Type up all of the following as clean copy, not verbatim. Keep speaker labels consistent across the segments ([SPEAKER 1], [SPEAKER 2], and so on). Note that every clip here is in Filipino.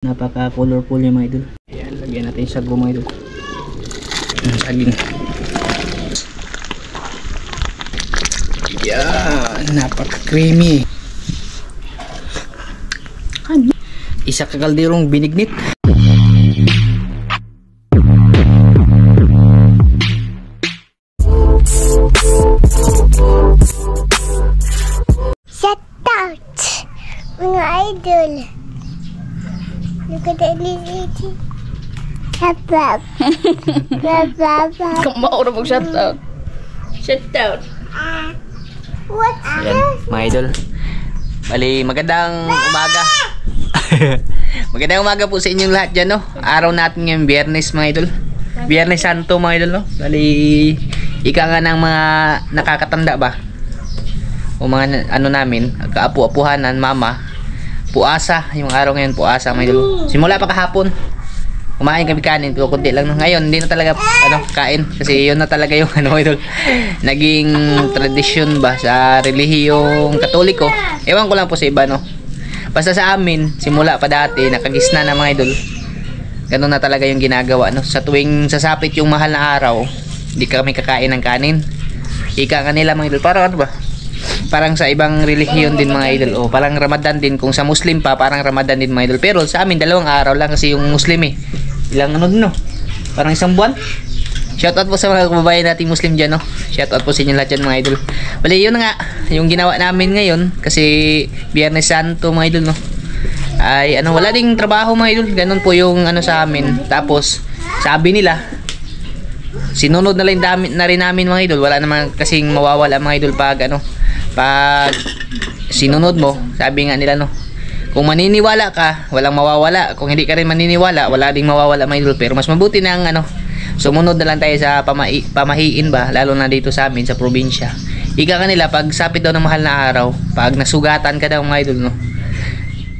[SPEAKER 1] Napaka colorful yung mga idol. Ayan, lagyan natin yung sago mga idol. Saging. Ayan, napaka creamy. Isa ka kalderong binignit.
[SPEAKER 2] Shout out mga idol. Nagkadali-dali. Shout out.
[SPEAKER 3] Kung maura mo shout out. Shout out.
[SPEAKER 2] What's
[SPEAKER 1] Ayan, mga idol. Bali, magandang umaga. Magandang umaga po sa inyong lahat dyan, no? Araw natin ngayong Biyernes, mga idol. Biyernes Santo, mga idol, no? Bali, ika nga ng mga nakakatanda ba? O mga ano namin, kaapu-apuhanan, mama. Puasa, yung araw ngayon, puasa, mga idol. Simula pa kahapon. Kumain kami kanin, pero kunti lang. Ngayon, hindi na talaga kain. Kasi yun na talaga yung idol. Naging tradisyon ba sa relihiyong Katoliko. Ewan ko lang po sa iba, no? Basta sa amin, simula pa dati, nakagisna na mga idol. Ganun na talaga yung ginagawa, no? Sa tuwing sasapit yung mahal na araw, hindi kami kakain ng kanin. Ika nga nila, mga idol. Parang ano ba? Parang sa ibang relihiyon din, mga idol. O parang Ramadan din. Kung sa Muslim pa, parang Ramadan din, mga idol. Pero sa amin, 2 araw lang kasi yung Muslim eh. Ilang ano din, no? Parang 1 buwan. Shoutout po sa mga kababayan nating Muslim dyan, no? Shoutout po sa inyo lahat dyan, mga idol. Bali, yun nga, yung ginawa namin ngayon, kasi Biyernes Santo, mga idol, no? Ay, ano, wala ding trabaho, mga idol. Ganun po yung ano sa amin. Tapos, sabi nila, sinunod na rin namin, mga idol. Wala naman kasing mawawala, mga idol, pag ano, pag sinunod mo, sabi nga nila, no? Kung maniniwala ka, walang mawawala. Kung hindi ka rin maniniwala, wala ding mawawala, mga idol. Pero mas mabuti ng ano, sumunod na lang tayo sa pamahiin ba, lalo na dito sa amin sa probinsya. Ika kanila, pag sapit daw ng mahal na araw, pag nasugatan ka daw, mga idol, no?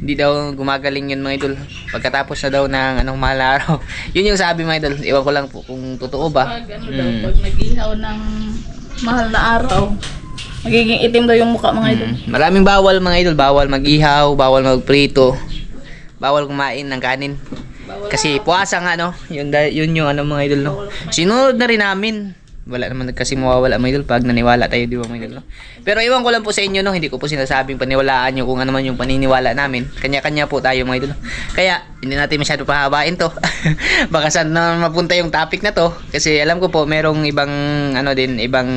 [SPEAKER 1] Hindi daw gumagaling yun, mga idol. Pagkatapos na daw ng anong mahal na araw. Yun yung sabi, mga idol. Iwan ko lang po kung totoo ba.
[SPEAKER 3] Pag ano daw, pag nag-ihaw ng mahal na araw, magiging itim daw yung mukha, mga idol.
[SPEAKER 1] Maraming bawal, mga idol. Bawal mag-ihaw, bawal magprito, bawal kumain ng kanin. Kasi puasa nga, no? Yun yung ano, mga idol, no? Sinunod na rin namin. Wala naman kasi mawawala, mga idol, pag naniwala tayo, di ba, mga idol, no? Pero iwan ko lang po sa inyo, no? Hindi ko po sinasabing paniwalaan nyo kung ano man yung paniniwala namin. Kanya-kanya po tayo, mga idol. Kaya hindi natin masyado pahabain to. Baka saan na mapunta yung topic na to. Kasi alam ko po merong ibang ano din, ibang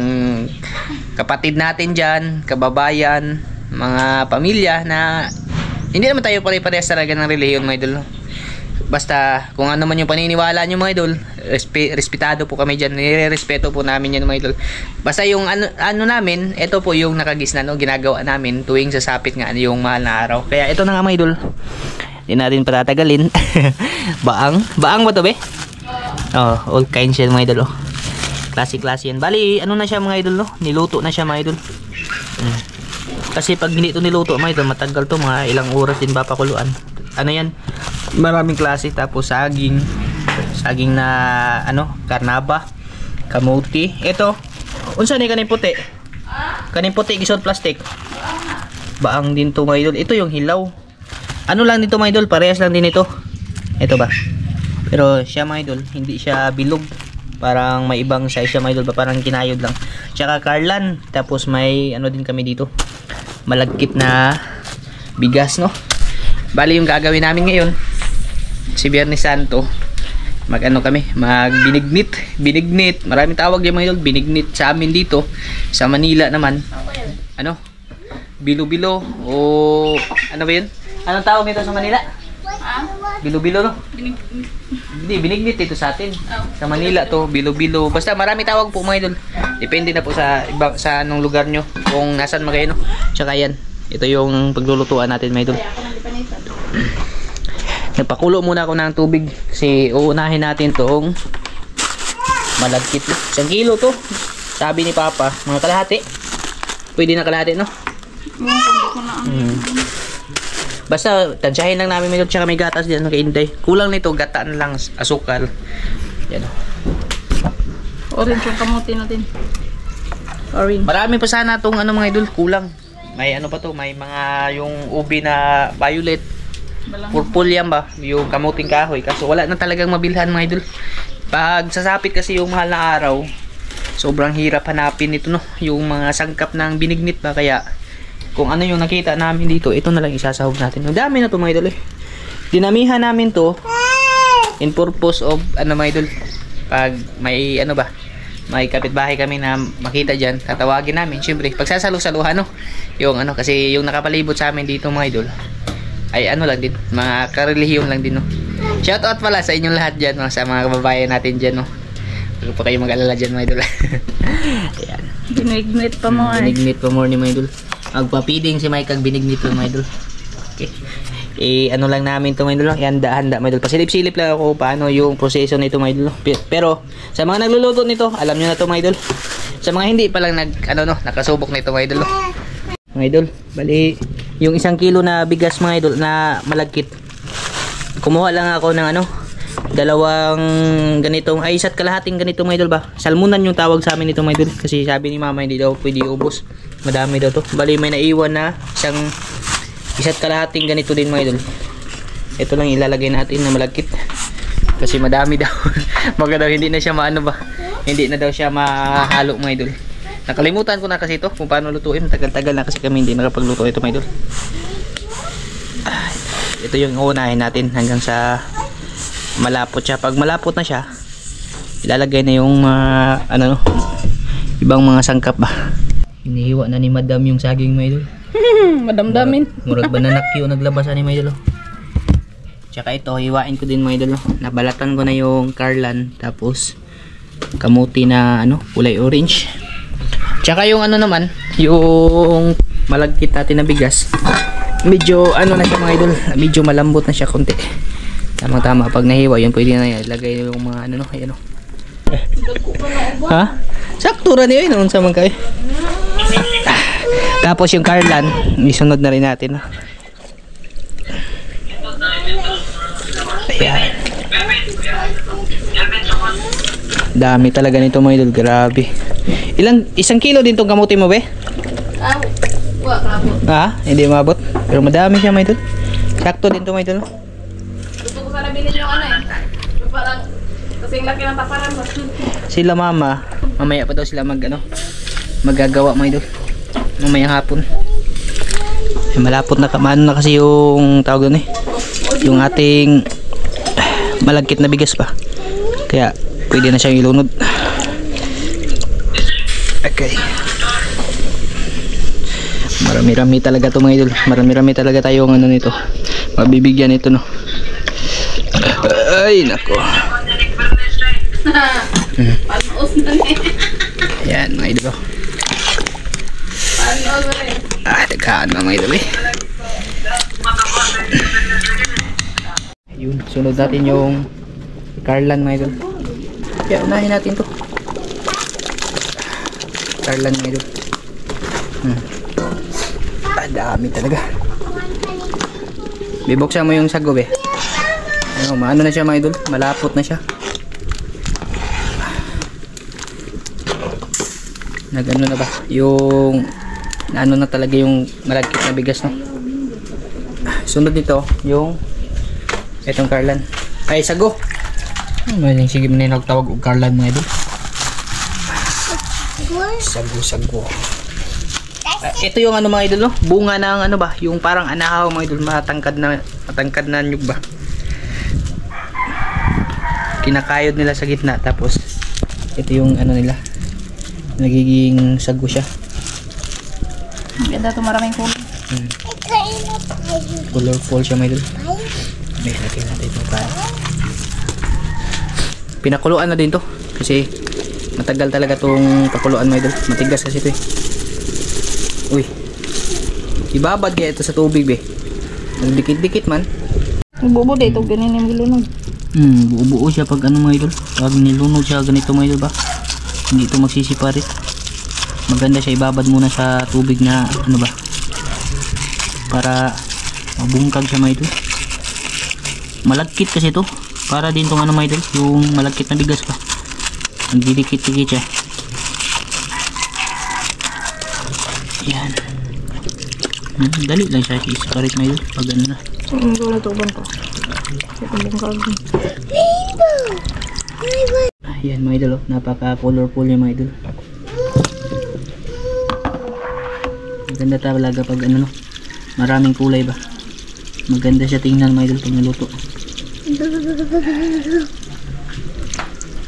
[SPEAKER 1] kapatid natin dyan, kababayan, mga pamilya na hindi naman tayo pare-parehas talaga ng relihiyon, mga idol, no? Basta kung ano man yung paniniwala nyo, mga idol, respetado po kami dyan. Nire-respeto po namin yan, mga idol. Basta yung ano namin, ito po yung nakagisna, no? Ginagawa namin tuwing sasapit nga yung mahal na araw. Kaya ito na nga, mga idol, hindi natin patatagalin. Baang ba to, be? Oh, old kinds yan, mga idol, oh. Klase-klase yan. Bali, ano na siya, mga idol, no? Niluto na siya, mga idol. Kasi pag hindi ito niluto, mga idol, matagal to, mga ilang oras din papakuluan. Ano yan? Maraming klase. Tapos saging na ano, karnaba, kamuti. Ito, unsa ni kanin puti? Kanin puti gisod plastic. Baang din to, mga idol. Ito yung hilaw. Ano lang dito, mga idol, parehas lang din ito. Ito ba? Pero siya, mga idol, hindi siya bilog. Parang may ibang size siya, mga idol, ba? Parang kinayod lang. Tsaka karlan. Tapos may ano din kami dito, malagkit na bigas, no? Bali, yung gagawin namin ngayon, si Biyernes Santo, mag-ano kami, binignit. Maraming tawag yung mga idol, binignit sa amin dito. Sa Manila naman, ano, bilo-bilo, o ano ba yun? Anong tawag nito sa Manila? Bilo-bilo, no? Hindi, binignit ito sa atin. Sa Manila to, bilo-bilo. Basta maraming tawag po, mga idol. Depende na po sa anong lugar nyo, kung nasan magayon, no? Tsaka yan, ito yung paglulutuan natin, mga idol. Nagpakulo muna ako ng tubig kasi uunahin natin tong malagkit. 1 kilo to, sabi ni Papa. Mga kalahati, pwede na kalahati, no? Basta tansyahin lang namin ito. Tsaka may gatas dyan, kay Inday. Kulang nito, gataan lang, asukal. Yan,
[SPEAKER 3] orange yung kamuti natin. Orange.
[SPEAKER 1] Marami pa sana itong ano, mga idol, kulang. May ano pa to, may mga yung ubi na violet. purple yan ba, yung kamuting kahoy. Kaso wala na talagang mabilhan mga idol. Pag sasapit kasi yung mahal na araw, sobrang hirap hanapin ito no, yung mga sangkap ng binignit ba. Kaya kung ano yung nakita namin dito, ito na lang isasahog natin. Ang dami na to mga idol eh. Dinamihan namin to in purpose of ano mga idol, pag may ano ba, may kapitbahay kami na makita dyan, tatawagin namin syempre pagsasalu-saluhan no, yung ano, kasi yung nakapalibot sa amin dito mga idol ay ano lang din, mga karelihiyon lang din no. Shoutout pala sa inyong lahat dyan no, sa mga kababayan natin dyan no. Huwag pa kayo mag-alala dyan mga idol. Ayan.
[SPEAKER 3] Binignit pa mo ay.
[SPEAKER 1] Binignit pa more ni mga idol. Magpa-feeding si Mike kag binignit pa mga idol. Okay. Ano lang namin to mga idol, handa-handa mga idol. Pasilip-silip lang ako paano yung proseso nito mga idol. Pero sa mga nagluluto nito, alam niyo na to mga idol. Sa mga hindi pa lang nakasubok nito mga idol. Mga idol, bali yung 1 kilo na bigas mga idol na malagkit. Kumuha lang ako ng dalawang ganitong, ay isa't kalahating ganito mga idol ba. Salmunan yung tawag sa amin nito mga idol. Kasi sabi ni mama hindi daw pwede ubos. Madami daw to. Bali may naiwan na isa't kalahating ganito din mga idol. Ito lang ilalagay natin na malagkit. Kasi madami daw. Baka daw hindi na siya maano ba. Hindi na daw siya mahalo mga idol. Nakalimutan ko na kasi ito kung paano lutuin. Tagal-tagal na kasi kami hindi nakapagluto ito mga idol. Ito yung uunahin natin hanggang sa malapot siya. Pag malapot na siya, ilalagay na yung ibang mga sangkap ba. Hinihiwa na ni madam yung saging mga idol.
[SPEAKER 3] Madamdamin.
[SPEAKER 1] Murag bananak yung naglabasan ni mga idol. Tsaka ito, hiwain ko din mga idol. Nabalatan ko na yung karlan. Tapos kamuti na kulay orange. Tsaka yung naman, yung malagkit natin na bigas. Medyo na siya mga idol. Medyo malambot na siya konti. Tama-tama pag nahiwa yun, pwede na ilagay yung mga ayan o. Ha? Sakto ra niyo yun sa mga kayo. Tapos yung karlan, isunod na rin natin. Ayan. Dami talaga nito mga idol, grabe. 1 kilo din tong kamuti mo be? Hindi maabot. Pero madami siya mga idol. Sakto din to mga idol.
[SPEAKER 3] Gusto ko sana bilhin yung parang kasing laki ng taparan mo.
[SPEAKER 1] Sila mama, mamaya pa daw sila magagawa mga idol. Mamayang hapon. Malapot na na kasi yung tawag doon yung ating malagkit na bigas pa. Kaya pwede na siyang ilunod. Okay. Marami-rami talaga to mga idol. Marami-rami talaga tayong nito. Mabibigyan ito no. Ay nako.
[SPEAKER 3] Panos na
[SPEAKER 1] Ayan mga idol.
[SPEAKER 3] Panos na
[SPEAKER 1] Tagkaan na mga idol Yun, sunod natin yung karlan mga idol. Kaya unahin natin to. Karlan mga idol. Dami talaga. Bibuksan mo yung sago be. Maano na siya mga idol, malapot na siya. Nagano na ba? Yung na talaga yung malagkit na bigas no. Sunod nito yung itong karlan. Ay sago. Sige mo na nagtawag og karlan mga idol. Sago. Ito yung mga idol no, bunga ng yung parang anahaw mga idol, matangkad na nyug ba. Kinakayod nila sa gitna, tapos ito yung nila, nagiging sago siya.
[SPEAKER 3] Ganda ito, maraming kulay.
[SPEAKER 1] Colorful siya mga idol. May lagyan natin ito pa. Pinakuluan na din to kasi matagal talaga tong pakuluan mga idol. Matigas kasi ito Uy, ibabad kaya ito sa tubig be. Nagdikit-dikit man.
[SPEAKER 3] Bubo dito, ganyan yung gulunod.
[SPEAKER 1] Buo siya pag mga idol. Pag nilunod siya ganito mga idol ba, hindi ito magsisiparit. Maganda siya ibabad muna sa tubig na ba, para mabungkag siya mga idol. Malagkit kasi ito, para din tong mga idol, yung malagkit na bigas pa, nagdidikit-dikit siya. Yan. Dali lang siya isiparit mga idol pag na.
[SPEAKER 3] Wala ito bang ka? Ito bang ka?
[SPEAKER 1] Ayan mga idol, napaka colorful yung mga idol. Maganda talaga pag ano, maraming kulay ba. Maganda siya tingnan mga idol pag naluto.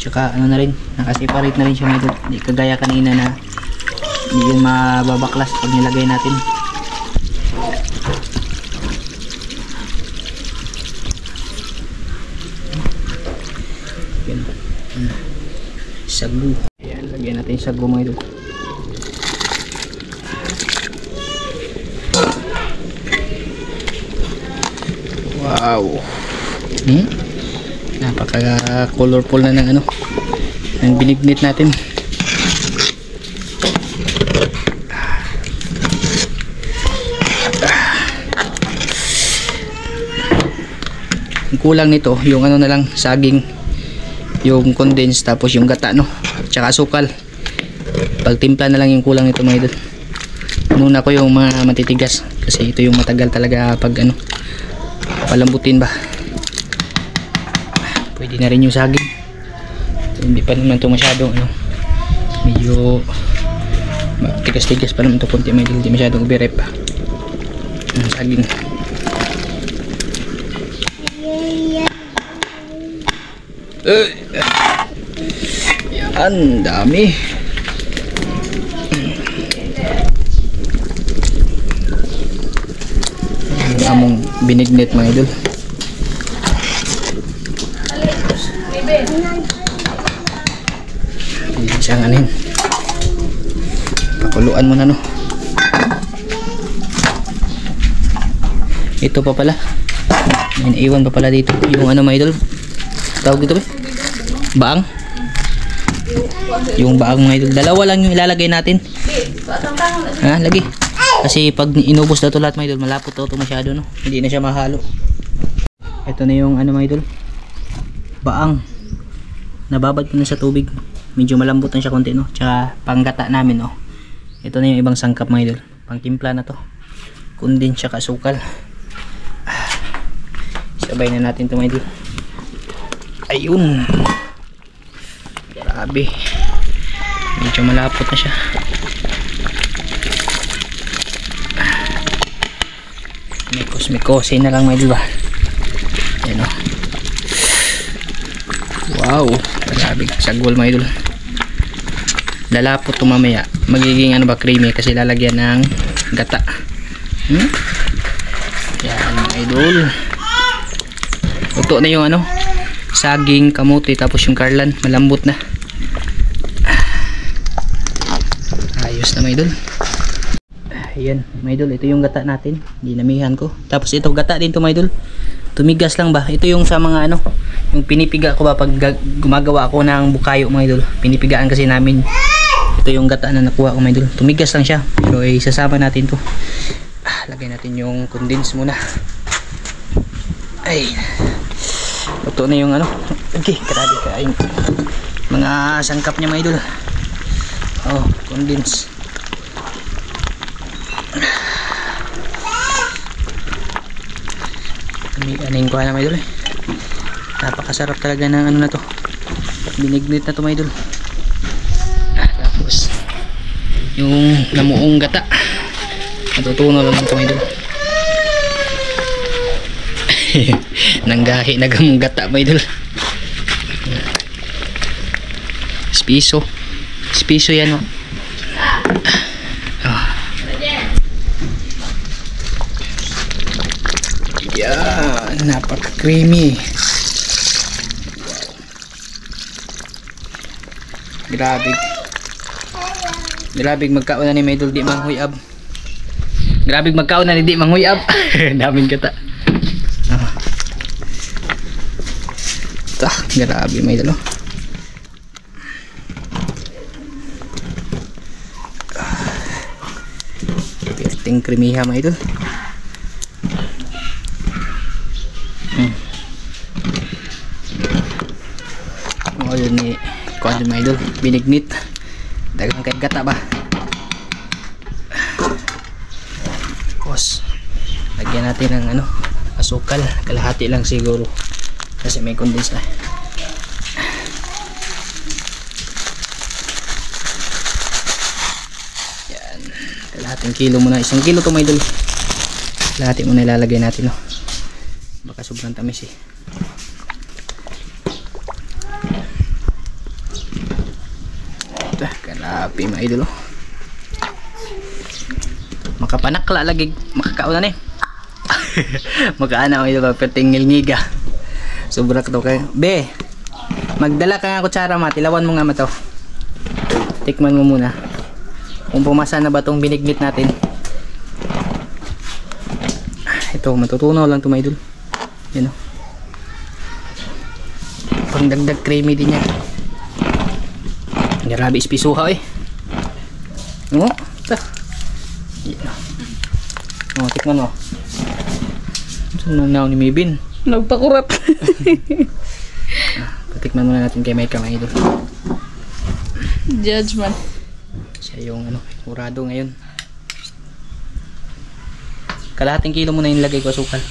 [SPEAKER 1] Tsaka ano na rin, nakaseparate na rin siya mga idol. Hindi kagaya kanina na hindi yun mababaklas pag nilagay natin. Yan. Sagu. Ayan, lagyan natin yung sagu mga idol. Wow. Napaka colorful na ng ano, ng binignit natin. Ang kulang nito yung ano na lang, saging, yung condensed, tapos yung gata no, tsaka sukal. Pagtimpla na lang yung kulang nito mga idol. Muna ko yung mga matitigas kasi ito yung matagal talaga pag ano, palambutin ba. Pwede na rin yung saging. Hindi pa naman ito masyadong ano, medyo tigas-tigas pa naman ito konti mga idol, hindi masyadong ubirep pa ang saging. Yan, dami. Ang among binignit mga idol. Isang anin. Pakuluan mo na no. Ito pa pala. May naiwan pa pala dito. Yung ano mga idol, tawag dito ba? Baang. Yung baang mga idol. Dalawa lang yung ilalagay natin. Ha, lagi. Kasi pag inubos na ito lahat mga idol, malapot na ito masyado no. Hindi na siya mahalo. Ito na yung ano mga idol, baang. Nababad ko na sa tubig. Medyo malambot na siya konti no. Tsaka panggata namin no. Ito na yung ibang sangkap mga idol. Pangtimpla na to. Kundin tsaka sukal. Sabay na natin ito mga idol. Ayun. Grabe. Medyo malapot na siya. Mikos-mikosin na lang mga idol ba. Ayan o. Wow. Grabe. Sagol mga idol. Lalapot ito mamaya. Magiging ano ba, creamy kasi lalagyan ng gata. Yan mga idol. Luto na yung ano, saging, kamuti, tapos yung karlan. Malambot na. Ayos na mga idol. Ayan mga idol, ito yung gata natin. Dinamihan ko. Tapos ito gata din to mga idol. Tumigas lang ba? Ito yung sa mga ano, yung pinipiga ko ba pag gumagawa ako ng bukayo mga idol. Pinipigaan kasi namin. Ito yung gata na nakuha ko mga idol. Tumigas lang siya. Pero isasama natin to. Lagay natin yung condense muna. Ay. Ito na yung ano. Okay, grabe ka. Ayun. Mga sangkap niya mga idol. Oh, condense. Anin ko na mga idol eh. Napakasarap talaga ng ano na to. Binignit na to mga idol. Tapos yung namuong gata. Natutuno lang ito mga idol. Nanggahi na gamong gata mga idol. Spiso. Spiso yan o. Yan, napaka-creamy. Grabe. Grabe magkaon na ni Maidol di manghuyab. Grabe magkaon na ni di manghuyab. Daming gata. Grabe Maidol. Perting krimiha Maidol. Yun ni kuan mga idol, binignit dagang kay gata ba. Tapos lagyan natin ng ano, asukal. Kalahati lang siguro. Kasi may condense na. Yan. Kalahating kilo muna. 1 kilo to mga idol. Kalahati muna ilalagay natin, no. Baka sobrang tamis eh. Ito, kalapi mga idol, oh. Makapanakla lagi, makakauna na eh. Makaana mga idol, pertingil ngiga. Sobra ka to kayo. Be, magdala ka nga kutsara, ma. Tilawan mo nga ma to. Tikman mo muna kung pumasa na ba tong binignit natin. Ito, matutunaw lang to mga idol. Yan, oh. Pang dagdag creamy din yan. Grabe ispisuha eh. Oo, ito. Oh, tikman mo. Saan na ni Mibin?
[SPEAKER 3] Nagpakurat.
[SPEAKER 1] Patikman muna natin kay Micah mga idol.
[SPEAKER 3] Judgment.
[SPEAKER 1] Siya yung ano, kurado ngayon. Kalahating kilo muna yung lagay ko asukal.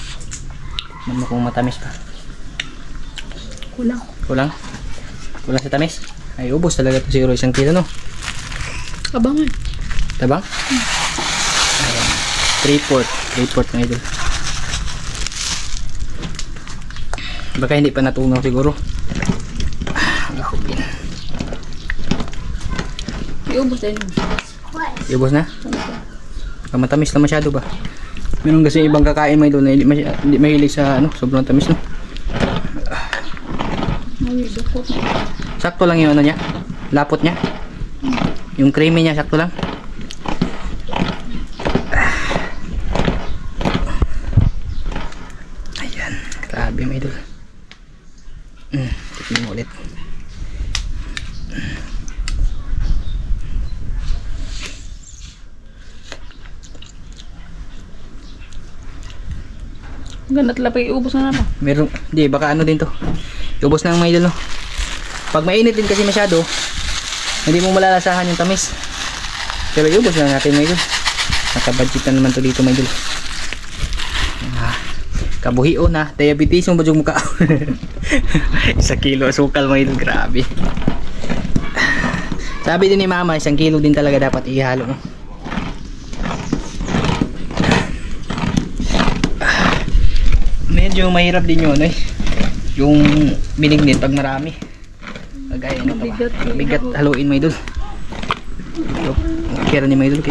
[SPEAKER 1] Tignan mo kung matamis pa.
[SPEAKER 3] Kulang.
[SPEAKER 1] Kulang? Kulang sa tamis? Ay, ubos talaga ito siguro 1 kilo, no?
[SPEAKER 3] Abangan.
[SPEAKER 1] Tabang? Ayan. 3/4 mga idol. Baka hindi pa natunaw siguro. Lahubin.
[SPEAKER 3] Iubos din.
[SPEAKER 1] Iubos na? Baka matamis na masyado ba? Meron kasi ibang kakain mga idol na hindi mahilig sa ano, sobrang tamis, no? Sakto lang yung ano niya, lapot niya. Yung creamy niya, sakto lang. Ayan, grabe mga idol. Tignan mo ulit.
[SPEAKER 3] Ganat lapay, iubos na naman.
[SPEAKER 1] Meron, di, baka ano din to. Ubos na ang mga idol, no? Pag mainit din kasi masyado, hindi mo malalasahan yung tamis. Pero iubos lang natin mga idol. Nakabudget na naman to dito mga idol. Kabuhio na, diabetes mo ba yung mukha? 1 kilo asukal mga idol, grabe. Sabi din ni mama, 1 kilo din talaga dapat ihalo, no? Medyo mahirap din yun, eh. Yung binignit pag marami. Kagaya nito ba? Bigat haluin mga idol. Kaya ni mga idol.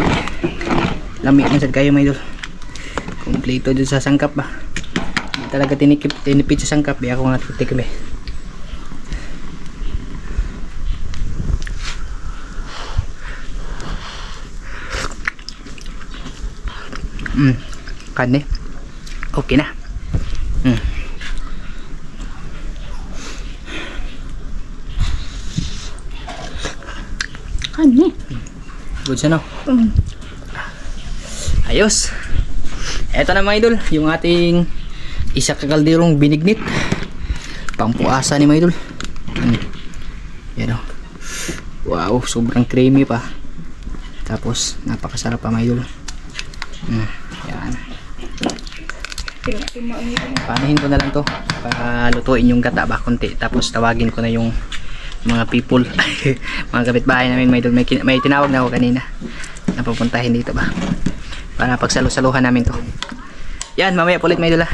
[SPEAKER 1] Lamig na sad kayo mga idol. Kompleto dun sa sangkap ba? Hindi talaga tinipid sa sangkap. Di ako nga titikip eh. Kane. Okay na.
[SPEAKER 3] Kani.
[SPEAKER 1] Good siya, no? Ayos. Eto na mga idol, yung ating isa kakalderong binignit. Pampuasa ni mga idol. Yan, o. Wow, sobrang creamy pa. Tapos napakasarap pa mga idol. Yan. Panahin ko na lang to para lutuin yung gata ba konti. Tapos tawagin ko na yung mga people, mga kapitbahay namin mga idol. May tinawag na ako kanina na pupuntahin dito ba para pagsalusaluhan namin to. Yan, mamaya ulit mga idol, ha.